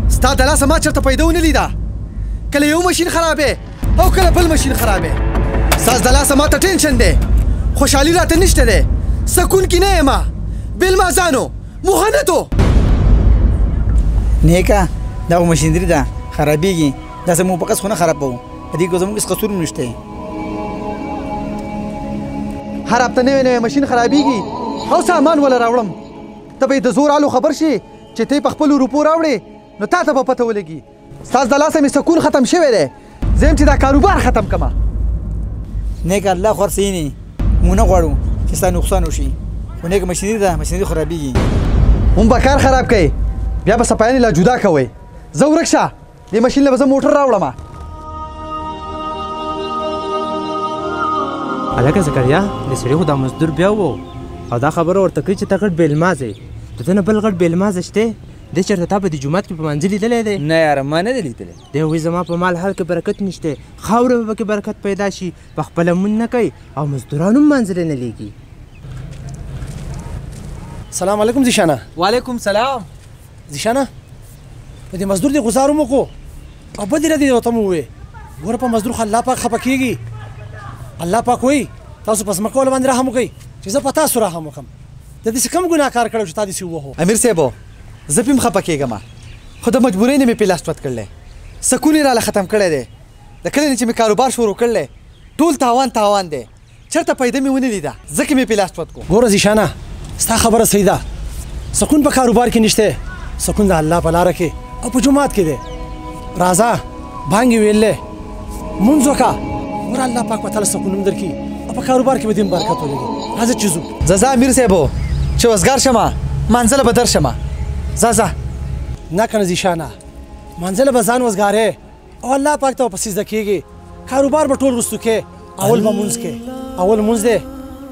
ستا د لاسه ما چېرته پیدا ونه لیده کله یو ماشین خرابې او کله بل ماشین خرابې ستاسو د لاسه ما ته ټینشن دی خوشحالي راته نشته دی سکون کې نه یم بېلمازانو مهنتو نیکه دا خو مشینري ده خرابېږي داسې مو په قصد خو نه خرابوو په دې کې زموږ هېڅ قصور هم نشته هر هفته نوی نوی ماشین خرابېږي او سامان وله راوړم ته به یې د زور آلو خبر شي چې ته یې په خپلو روپو راوړې نو تا ته به پته ولګي ستاسو د لاسه مې سکون ختم شوی دی زه یم چې دا کاروبار ختم کړمه نیکه الله خو هر څه ویني موږ نه غواړو چې ستا نقصان وشي خو نیکه مشینري ده مشینري خرابېږي هم به کار خراب کوي بیا به صفایانې لا جدا کوئ زه ورک شه دې ماشین له به زه موټر راوړمه هلکه زکریا د سړي خو دا مزدور بیا و او دا خبره ورته کوي چې ته غټ بېلماز یې د ده نه بل غټ بېلمازه شته دی چېرته تا په دې جومات کې په منځه لیدلی دی نه یاره ما نه دی لیدلی دی وایي زما په مال حال کې برکت نشته خاوره به پکې برکت پیدا شي په خپله مونځ نه کوي او مزدوران هم منځلې نه لیږي سلام علیکم زیشانه وعلیکم سلام زیشانه په دې مزدور دې ګزار هم وکړو او بدې ردې ورته مو وویې ګوره په مزدور خو الله پاک خفه کېږي الله پاک وایي تاسو په ځمکه والا باندې رحم وکئ چې زه په تاسو رحم وکړم د داسې کوم ګناه کار کړی چې تا داسې ووهو امیر صاحبو زه پې هم خفه کېږم خو د مجبورۍ نه مې پې لاس پت کړلی سکون یې راله ختم کړی دی د کلي نه چې مې کاروبار شروع کړلی ټول تاوان دی چېرته پیدا مې ونه لیده ځکه مې پې لاس پت کړو ګوره زیشانه ستا خبره صحیح ده سکون په کاروبار کې نشته سکون د الله په لاره کې او په جومات کې دی راځه بانګ یې ویلې مونځ وکړه ګوره الله پاک به تعالی سکون هم درکړي او په کاروبار کې به دې برکت ولګي راځه چې ځو ځه امیر صاحبو چې وزګار شمه منزله به در شمه ځه نه کنه زیشانه منزله به ځان وزګارې او الله پاک ته ورپسې زده کېږي کاروبار به ټول وروستو کې اول به مونځ کې اول مونځ دی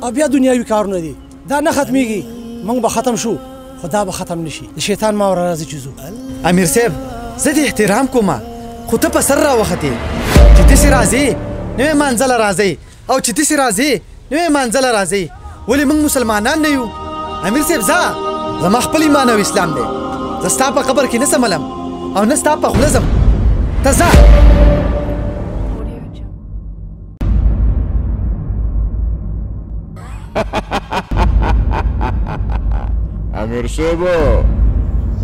او بیا دنیاوي کارونه دي دا نه ختمېږي موږ به ختم شو خو دا به ختم نشي د شیطان ما ور راځي چې ځو امیر صاحب زه دې احترام کوم خو ته په سر راوختې چې داسې راځې نوې منزله راځئ او چې داسې راځې نوې منزله راځئ ولې موږ مسلمانان نه یو امیر صاحب ځه زما خپل ایمان او اسلام دی زه ستا په قبر کې نه سملم او نه ستا په خوله ځم ته ځه امیر صاحبو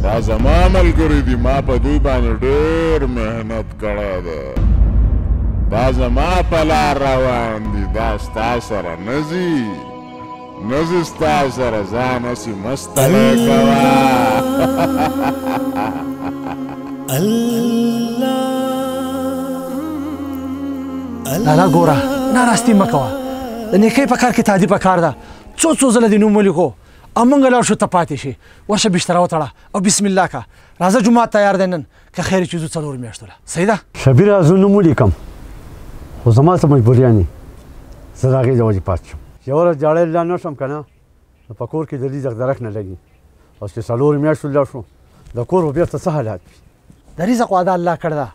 دا زما ملګري دي ما په دوی باندې ډېر محنت کړی ده دا زما په لار روان دي دا ستا سره نه ځي نه ځي ستا سره ځان هسې مستلی کوه لالا ګوره ناراستي مه کوه د نیکۍ په کار کې تعدي په کار ده څو ځله دې نوم ولیکو او موږ لاړ شو ته پاتې شي وشه بستره وتړه او بسم الله که راځه جومات تیار دی نن که خیر چې ځو 4 میاشتو له صحیح ده شبیره زه نوم ولیکم خو زما څه مجبوریانې زه د هغې د وجې پاتې شم یوه ورځ جاړی لا نه شم که نه نو په کور کې د رزق درک نه لګي او چې 4 میاشتو لاړ شو د کور به بېرته څه حالات وي د رزق وعده الله کړې ده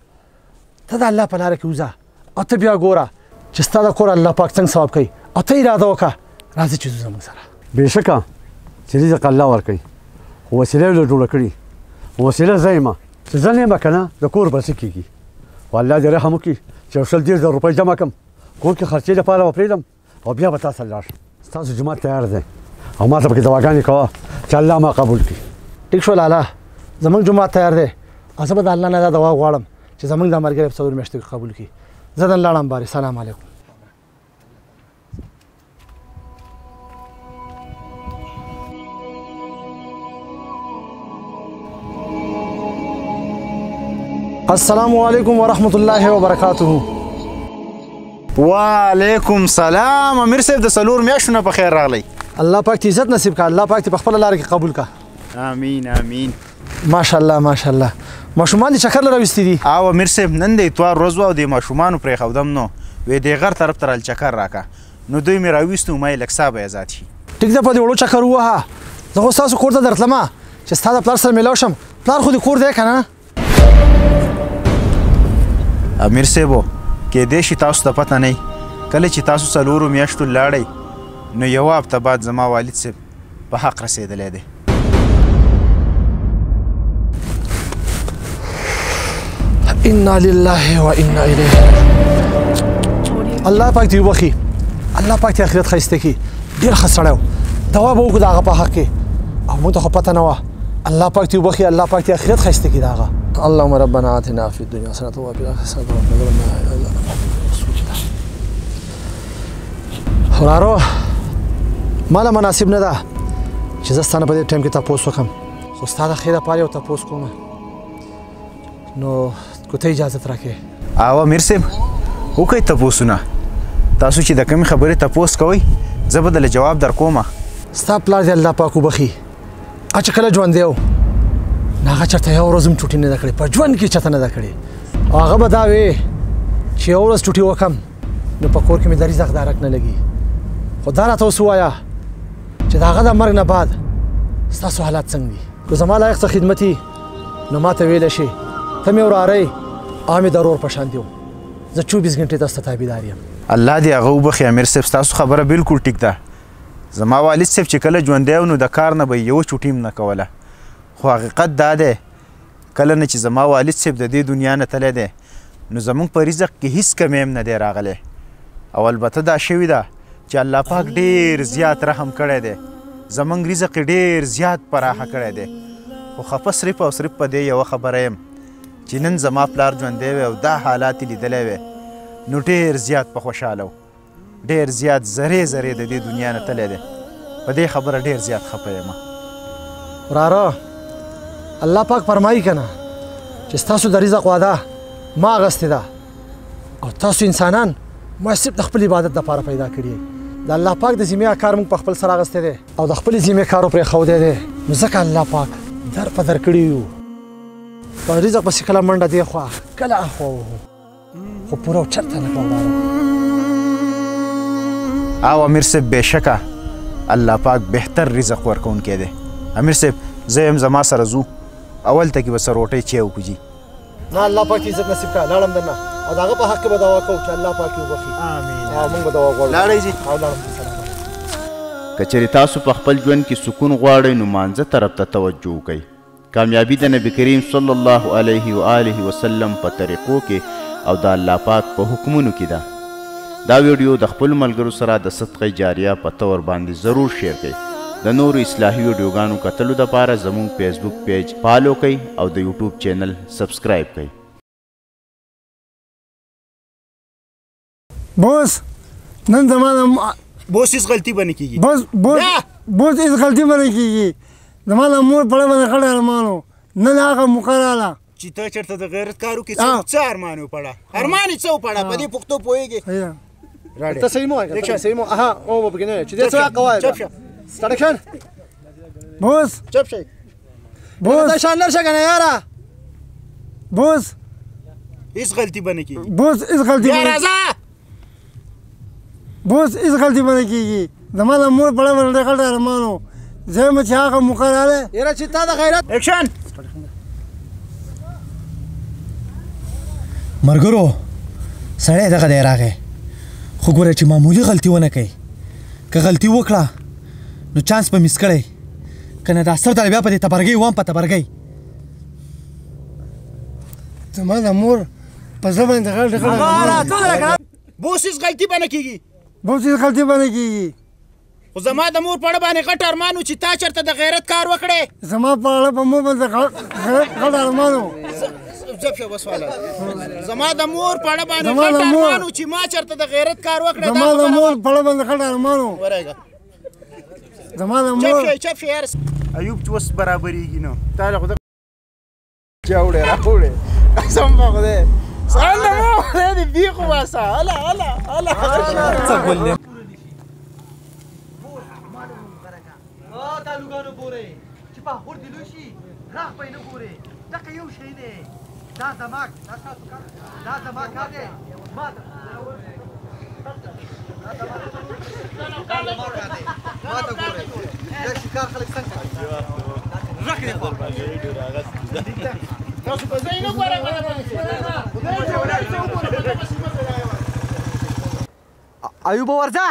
ته د الله په لاره کې وځه او ته بیا ګوره چې ستا د کور الله پاک څنګه ثواب کوي او ته اراده وکړه راځه چې ځو زموږ سره بېشکه چې رزق الله ورکوي خو وسیله یې جوړه کړي وسیله زه یم چې زه نه یم که نه د کور به څه کېږي خو الله دې رحم وکړي چې 100,000 روپۍ جمع کړم کور کې خرچې لپاره به پرېږدم او بیا به تا سره لاړ شم ستاسو جومات تیار دی او ما ته پکې دواګانې کوه چې الله ما قبول کړي ټیک شو لالا زموږ جومات تیار دی او زه به د الله نه دا دعا غواړم چې زموږ دا ملګری په 4 میاشتو کې قبول کړي زه نن لاړم بارې سلام علیکم السلام علیکم ورحمۃ اللہ وبرکاتہ وعلیکم سلام امیر صاحب د 4 میاشتو نه په خیر راغلی الله پاک ته عزت نصیب کړه الله پاک ته په خپله لاره کې قبول کړه امین امین ماشاءالله ماشاءالله ماشومان دې چکر له راویستي دي او امیر صاحب نن د اتوار ورځ وه او د ماشومانو پرېښودم نو وی د غر طرف ته رال چکر راکړه نو دوی مې راویستو ما یې لږ سا به ازاد شي ټیک ده په دې وړو چکر ووهه زه خو ستاسو کور ته درتلمه چې ستا د پلار سره میلاو شم پلار خو دې کور دی که نه امیر صاحبو کېدای شي تاسو ته پته نه وي کله چې تاسو څلورو میاشتو لاړئ نو یوه هفته بعد زما والد صاحب په حق رسېدلی دی. انا لله و انا الیه. الله پاک دې وبخي، الله پاک دې آخرت ښایسته کړي. ډېر ښه سړی و، دوا به وکړو د هغه په حق کې او موږ ته خو پته نه وه. الله پاک دې وبخي، الله پاک دې آخرت ښایسته کړي د هغه. اللهم ربنا آتنا فی الدنیا حسنة وفي الآخرة حسنة وقنا عذاب النار. ورارو ماله مناسب نه ده چې زه ستا نه په دې ټایم کې تپوس وکړم، خو ستا د خیر لپاره یو تپوس کوم، نو که ته اجازت راکړې. او امیر صاحب وکئ تپوسونه، تاسو چې د کومې خبرې تپوس کوئ زه به دله جواب در کومه. ستا پلار دې الله پاک وبخي، هغه چې کله ژوندی و نو هغه چېرته یو ورځ هم چوټي نه ده کړې، په ژوند کې چېرته نه ده کړې. او هغه به دا وې چې یو ورځ چوټي وکړم نو په کور کې مې د رزق دارک نه لګي. خو دا راته اوس ووایه چې د هغه د مرګ نه بعد ستاسو حالات څنګه دي؟ که زما لایق څه خدمتي نو ما ته ویلی شي ته مې وراری او مې د ورور په شان دي وم، زه 24 غنټې دسته تابعدار یم. الله دې هغه وبخي امیر صاحب، ستاسو خبره بالکل ټیک ده. زما والد صاحب چې کله ژوندی و نو د کار نه به یوه چوټي هم نه کوله، خو حقیقت دا دی کله نه چې زما والد صاحب د دې دنیا نه تللی دی نو زموږ په رزق کې هیڅ کمی هم نه دی راغلی. او البته دا شوي ده چې الله پاک ډېر زیات رحم کړی دی، زموږ رزق یې ډېر زیات پراخه کړی دی. خو خفه صرف او صرف په دې یوه خبره یم چې نن زما پلار ژوندی وی او دا حالات یې لیدلی وی نو ډېر زیات په خوشحاله و، ډېر زیات زرې زرې د دې دنیا نه تللی دی. په دې خبره ډېر زیات خفه یم. وراره الله پاک فرمایي که نه چې ستاسو د رزق واده ما اخیستې ده او تاسو انسانان ما صرف د خپل عبادت دپاره پیدا کړي. د الله پاک د ذمې کار موږ په خپل سر اخیستی دی او د خپلې ذمې کار پرېښودی دی، نو ځکه الله پاک در په در کړي یو. په رزق پسې کله منډه دی خوا کله اخوا وهو، خو پوره چرته نه کړه. او امیر صاحب بېشکه الله پاک بهتر رزق ورکوونکی دی. امیر صاحب زه یم زما سره ځو، اول ته کې به څه روټۍ چای وکړو. نه الله پاک دې عزت نصیب کړه، لاړم درنه او د هغه په حق کې به دعا کوو چې الله پاک یې وبخي. آمین. او موږ به دعا غواړو. لاړئ ځي او لاړم. که چېرې تاسو په خپل ژوند کې سکون غواړئ نو مانځه طرف ته توجه وکئ. کامیابي د نبي کریم صلی الله علیه و آله وسلم په طریقو کې او د الله پاک په حکمونو کې ده. دا ویډیو د خپلو ملګرو سره د صدقه جاریه په طور باندې ضرور شیر کړئ. د نورو اصلاحي ویډیوګانو کتلو دپاره زموږ فیسبوک پیج فالو کړئ او د یوټیوب چینل سبسکرایب کړئ. بوس نن زمانه بوس هیڅ غلطي به نه کېږي. بوس هیڅ غلطي به نه کېږي. زما د مور پړه باندې خړ ارمان و، نن هغه موقع راغله چې ته چېرته د غیرت کار وکړې. څه ارمان وپړه؟ ارمان یې څه وپړه؟ په دې پښتو پوهېږې؟ ته صحیح مو وایه، صحیح مو اها او به پکې نه وایه چې دې څه حق وایه. سټارټ اکشن. بوس چپ شئ. بوس ته شان لر شه که نه یاره. بوس هیڅ غلطي به نه کېږي. بوس هیڅ غلطي یا راځه. بوس هیڅ غلطي به نه کېږي. زما د مور پړه باندې خړ ارمان و، زه یم چې هغه موقع راغلی. یاره چې تا د غیرت اکشن. مرګرو سړی دغه دی راغی، خو ګوره چې معمولي غلطي ونه کوي. که غلطي وکړه نو چانس به میس کړی، که نه دا سر ته بیا په دې تبرګۍ وام په تبرګۍ. زما د مور په زړه باندې خړ بوس هیڅ غلطي به نه کېږي. بوس هیڅ غلطي به نه کېږي. خو زما د مور پړه باندې غټ ارمان و چې تا چېرته د غیرت کار وکړې. زما پړه په مور باندې غټ ارمان و. زب شه بس والا. زما د مور پړه باندې غټ ارمان و چې ما چېرته د غیرت کار وکړې. زما د مور پړه باندې غټ ارمان و. ورېږه. زما د مور چپ شه یار. ایوب چې اوس برابرېږي نو تا له خو چاوړې راوړې قسم په خدای. سال د مور خدای دې بیخ وباسه. هله هله هله څه ګل دی. دا لوګانو ګورئ چې په خور دې لوی شي راغ به یې نه ګورئ. دغه یو شی دی، دا دماغ، دا ستاسو کار، دا دماغ کار دی. ما ته ګورئ دا شکار خلک څنګه کوي. راکړې خوا تاسو په ځای نه ګورئ. ایوب ورځه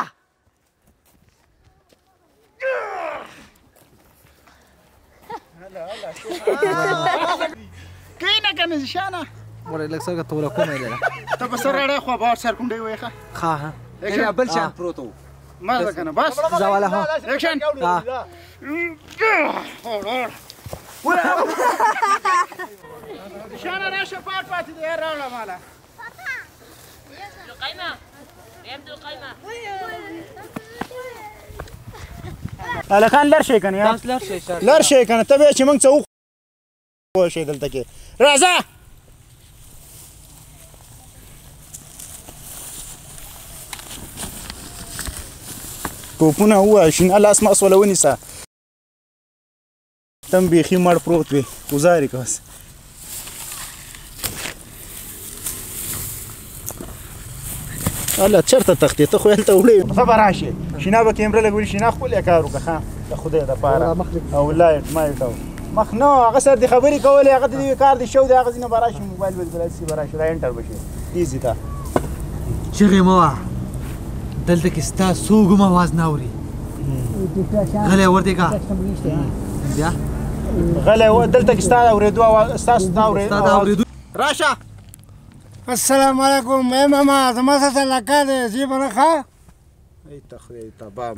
کینه کنه شانه ورې لږ څنګه توله کومه ده ته په سر اړه خو بار سر کوم دی وایخه ها ها ها بل شان پروت وو ما ده کنه بس زواله ها اکشن شانه راشه پات پات دی راوړه مالا قایمه يبدو قایمه الکان لر شي کنه یا لر شي کنه ته چې موږ څه و شي دلته کې راځه ټوپونه هو شین لاس ما سوله ونیسه تم بیخي مړ پروت وي گزارې کوس الله چرته تختې ته خو هلته وړې ته به راشې شینا به کیمره لګولي شینا خپل یې کار وکړه ښه د خدای دپاره او لایټ مایټ او مخ نه هغه سره دې خبرې کولې هغه دې کار دې شو دی هغه ځینې به راشي موبایل به راشي را انټر به شي ایزي ته چغې مه وه دلته کې ستا څوک هم اواز نه اوري غلی ورته کا بیا غلی دلته کې ستا د اورېدو ستاسو د اورېدو راشه السلام علیکم ماما زما سره لکه دی زی به نه ښه ای ته خدای تباه